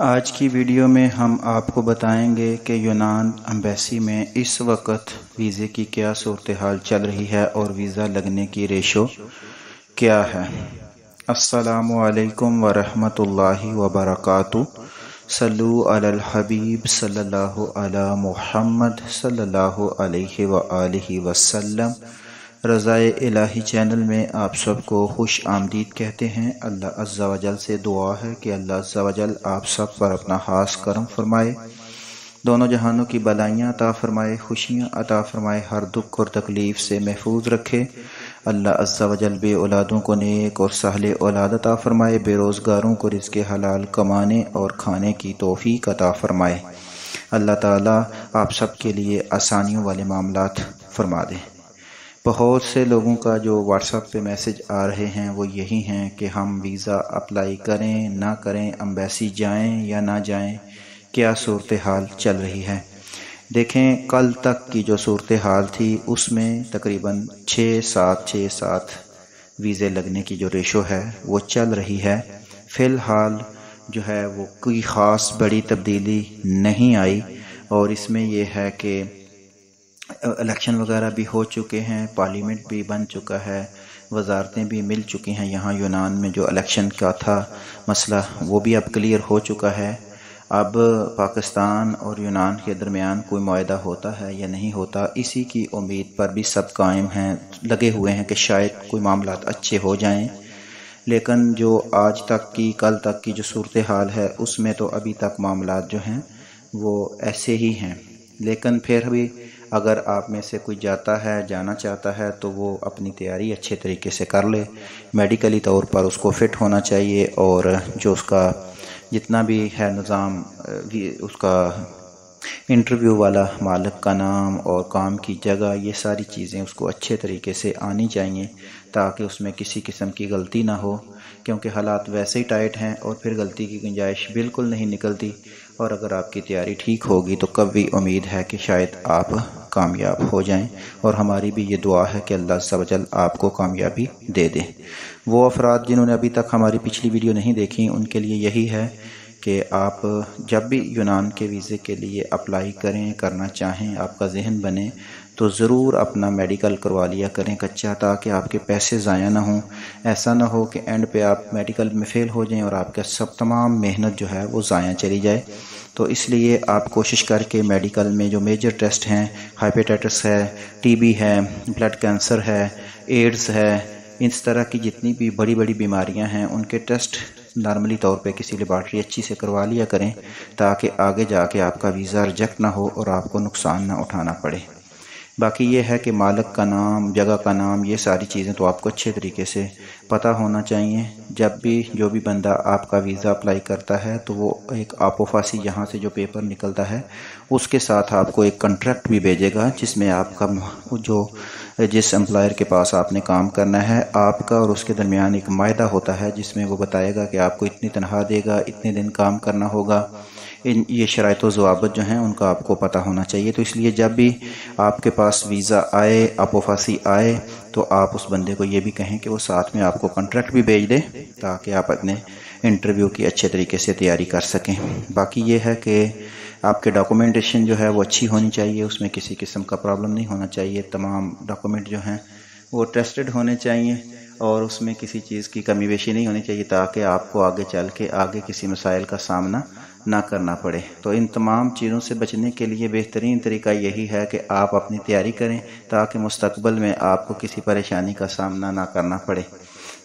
آج کی ویڈیو میں ہم آپ کو بتائیں گے کہ یونان ایمبیسی میں اس وقت ویزے کی کیا صورتحال چل رہی ہے اور ویزا لگنے کی ریشو کیا ہے۔ السلام علیکم ورحمۃ اللہ وبرکاتہ۔ صلو علی الحبیب صلی اللہ علی محمد صلی اللہ علیہ وآلہ وسلم۔ رضائے الہی چینل میں آپ سب کو خوش آمدید کہتے ہیں۔ اللہ عز و جل سے دعا ہے کہ اللہ عز و جل آپ سب پر اپنا خاص کرم فرمائے، دونوں جہانوں کی بلائیاں عطا فرمائے، خوشیاں عطا فرمائے، ہر دکھ اور تکلیف سے محفوظ رکھے۔ اللہ عز و جل بے اولادوں کو نیک اور سہل اولاد عطا فرمائے، بے روزگاروں کو رزق حلال کمانے اور کھانے کی توفیق عطا فرمائے۔ اللہ تعالیٰ آپ سب کے لیے آسانیوں والے معاملات فرما دے۔ بہت سے لوگوں کا جو واٹس ایپ پہ میسج آ رہے ہیں وہ یہی ہیں کہ ہم ویزا اپلائی کریں نہ کریں، ایمبیسی جائیں یا نہ جائیں، کیا صورتحال چل رہی ہے۔ دیکھیں، کل تک کی جو صورتحال تھی اس میں تقریباً 6-7 ویزے لگنے کی جو ریشو ہے وہ چل رہی ہے۔ فی الحال جو ہے وہ کوئی خاص بڑی تبدیلی نہیں آئی، اور اس میں یہ ہے کہ الیکشن وغیرہ بھی ہو چکے ہیں، پارلیمنٹ بھی بن چکا ہے، وزارتیں بھی مل چکی ہیں۔ یہاں یونان میں جو الیکشن کا تھا مسئلہ وہ بھی اب کلیئر ہو چکا ہے۔ اب پاکستان اور یونان کے درمیان کوئی معاہدہ ہوتا ہے یا نہیں ہوتا، اسی کی امید پر بھی سب قائم ہیں، لگے ہوئے ہیں کہ شاید کوئی معاملات اچھے ہو جائیں۔ لیکن جو آج تک کی کل تک کی جو صورتحال ہے اس میں تو ابھی تک معاملات جو ہیں وہ ایسے ہی ہیں۔ لیکن پھر بھی اگر آپ میں سے کوئی جانا چاہتا ہے تو وہ اپنی تیاری اچھے طریقے سے کر لے، میڈیکلی طور پر اس کو فٹ ہونا چاہیے، اور جو اس کا جتنا بھی ہے نظام، اس کا انٹرویو والا مالک کا نام اور کام کی جگہ، یہ ساری چیزیں اس کو اچھے طریقے سے آنی چاہیے تاکہ اس میں کسی قسم کی غلطی نہ ہو، کیونکہ حالات ویسے ہی ٹائٹ ہیں اور پھر غلطی کی گنجائش بالکل نہیں نکلتی۔ اور اگر آپ کی تیاری ٹھیک ہوگی تو کبھی امید ہے کہ شاید آپ کامیاب ہو جائیں، اور ہماری بھی یہ دعا ہے کہ اللہ عز و جل آپ کو کامیابی دے دے۔ وہ افراد جنہوں نے ابھی تک ہماری پچھلی ویڈیو نہیں دیکھی ان کے لیے یہی ہے کہ آپ جب بھی یونان کے ویزے کے لیے اپلائی کرنا چاہیں، آپ کا ذہن بنے تو ضرور اپنا میڈیکل کروا لیا کریں کچا، تاکہ آپ کے پیسے ضائع نہ ہوں۔ ایسا نہ ہو کہ اینڈ پہ آپ میڈیکل میں فیل ہو جائیں اور آپ کا تمام محنت جو ہے وہ ضائع چلی جائے۔ تو اس لیے آپ کوشش کر کے میڈیکل میں جو میجر ٹیسٹ ہیں، ہیپیٹائٹس ہے، ٹی بی ہے، بلڈ کینسر ہے، ایڈز ہے، اس طرح کی جتنی بھی بڑی بڑی بیماریاں ہیں ان کے ٹیسٹ نارملی طور پہ کسی لیبارٹری اچھی سے کروا لیا کریں، تاکہ آگے جا کے آپ کا ویزا ریجیکٹ نہ ہو اور آپ کو نقصان نہ اٹھانا پڑے۔ باقی یہ ہے کہ مالک کا نام، جگہ کا نام، یہ ساری چیزیں تو آپ کو اچھے طریقے سے پتہ ہونا چاہیے۔ جب بھی جو بھی بندہ آپ کا ویزا اپلائی کرتا ہے تو وہ ایک آپوفاسی یہاں سے جو پیپر نکلتا ہے اس کے ساتھ آپ کو ایک کنٹریکٹ بھی بھیجے گا، جس میں آپ کا جس امپلائر کے پاس آپ نے کام کرنا ہے، آپ کا اور اس کے درمیان ایک معاہدہ ہوتا ہے جس میں وہ بتائے گا کہ آپ کو اتنی تنخواہ دے گا، اتنے دن کام کرنا ہوگا۔ یہ شرائط و ضوابط جو ہیں ان کا آپ کو پتہ ہونا چاہیے۔ تو اس لیے جب بھی آپ کے پاس ویزا آئے، اپوفاسی آئے، تو آپ اس بندے کو یہ بھی کہیں کہ وہ ساتھ میں آپ کو کنٹریکٹ بھی بھیج دے، تاکہ آپ اپنے انٹرویو کی اچھے طریقے سے تیاری کر سکیں۔ باقی یہ ہے کہ آپ کے ڈاکومنٹیشن جو ہے وہ اچھی ہونی چاہیے، اس میں کسی قسم کا پرابلم نہیں ہونا چاہیے، تمام ڈاکومنٹ جو ہیں وہ ٹیسٹڈ ہونے چاہیے، اور اس میں کسی چیز کی کمی بیشی نہیں ہونی چاہیے، تاکہ آپ کو آگے چل کے آگے کسی مسائل کا سامنا نہ کرنا پڑے۔ تو ان تمام چیزوں سے بچنے کے لیے بہترین طریقہ یہی ہے کہ آپ اپنی تیاری کریں، تاکہ مستقبل میں آپ کو کسی پریشانی کا سامنا نہ کرنا پڑے۔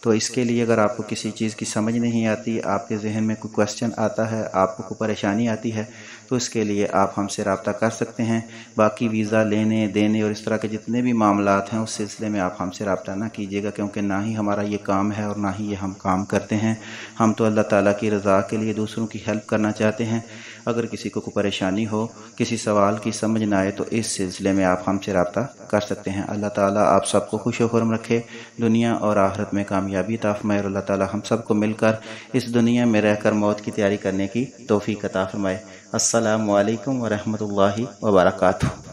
تو اس کے لیے اگر آپ کو کسی چیز کی سمجھ نہیں آتی، آپ کے ذہن میں کوئی کویسچن آتا ہے، آپ کو کوئی پریشانی آتی ہے، تو اس کے لیے آپ ہم سے رابطہ کر سکتے ہیں۔ باقی ویزا لینے دینے اور اس طرح کے جتنے بھی معاملات ہیں اس سلسلے میں آپ ہم سے رابطہ نہ کیجیے گا، کیونکہ نہ ہی ہمارا یہ کام ہے اور نہ ہی یہ ہم کام کرتے ہیں۔ ہم تو اللہ تعالیٰ کی رضا کے لیے دوسروں کی ہیلپ کرنا چاہتے ہیں۔ اگر کسی کو کوئی پریشانی ہو، کسی سوال کی سمجھ نہ آئے، تو اس سلسلے میں آپ ہم سے رابطہ کر سکتے ہیں۔ اللہ تعالیٰ آپ سب کو خوش و خرم رکھے، دنیا اور آخرت میں کامیابی عطا فرمائے، اور اللہ تعالیٰ ہم سب کو مل کر اس دنیا میں رہ کر موت کی تیاری کرنے کی توفیق عطا فرمائے۔ السلام علیکم ورحمۃ اللہ وبرکاتہ۔